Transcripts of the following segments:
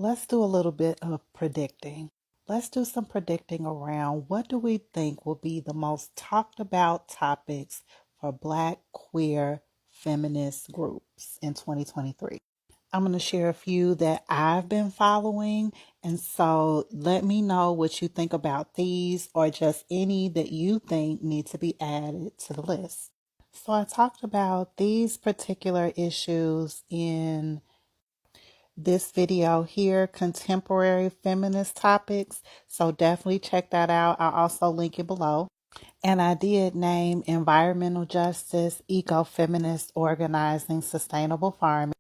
Let's do a little bit of predicting. Let's do some predicting around what do we think will be the most talked about topics for Black, queer, feminist groups in 2023. I'm going to share a few that I've been following. And so let me know what you think about these or just any that you think need to be added to the list. So I talked about these particular issues in this video here, contemporary feminist topics. So definitely check that out. I'll also link it below. And I did name environmental justice, eco-feminist organizing, sustainable farming.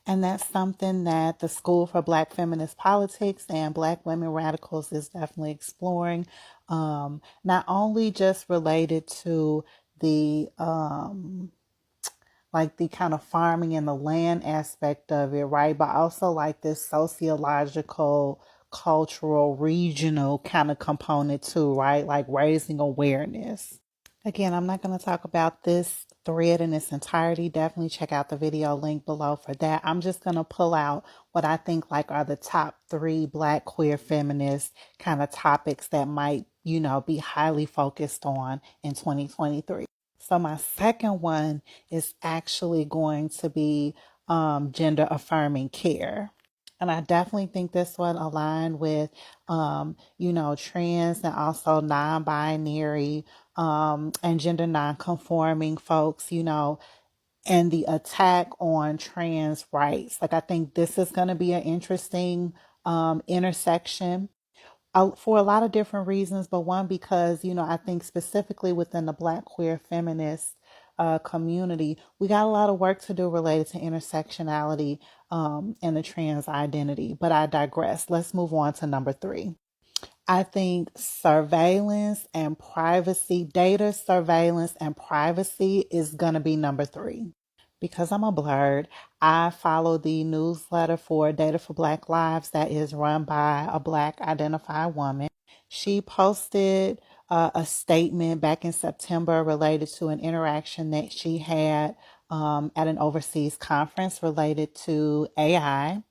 And that's something that the School for Black Feminist Politics and Black Women Radicals is definitely exploring. Not only just related to the like the kind of farming and the land aspect of it, right? But also like this sociological, cultural, regional kind of component too, right? Like raising awareness. Again, I'm not going to talk about this thread in its entirety. Definitely check out the video link below for that. I'm just going to pull out what I think like are the top 3 Black queer feminist kind of topics that might, be highly focused on in 2023. So my second one is actually going to be gender affirming care. And I definitely think this one aligned with, trans and also non-binary and gender non-conforming folks, and the attack on trans rights. Like, I think this is going to be an interesting intersection for a lot of different reasons, but one because, I think specifically within the Black queer feminist community, we got a lot of work to do related to intersectionality and the trans identity. But I digress. Let's move on to number 3. I think surveillance and privacy, data surveillance and privacy is going to be number 3. Because I'm a blurred, I follow the newsletter for Data for Black Lives that is run by a Black identified woman. She posted a statement back in September related to an interaction that she had at an overseas conference related to AI.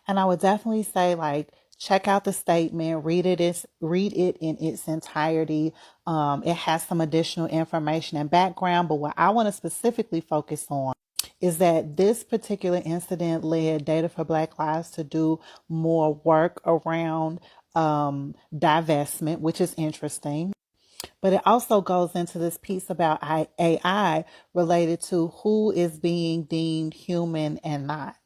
And I would definitely say, like, check out the statement, read it in its entirety. It has some additional information and background, but what I want to specifically focus on is that this particular incident led Data for Black Lives to do more work around divestment, which is interesting. But it also goes into this piece about AI related to who is being deemed human and not.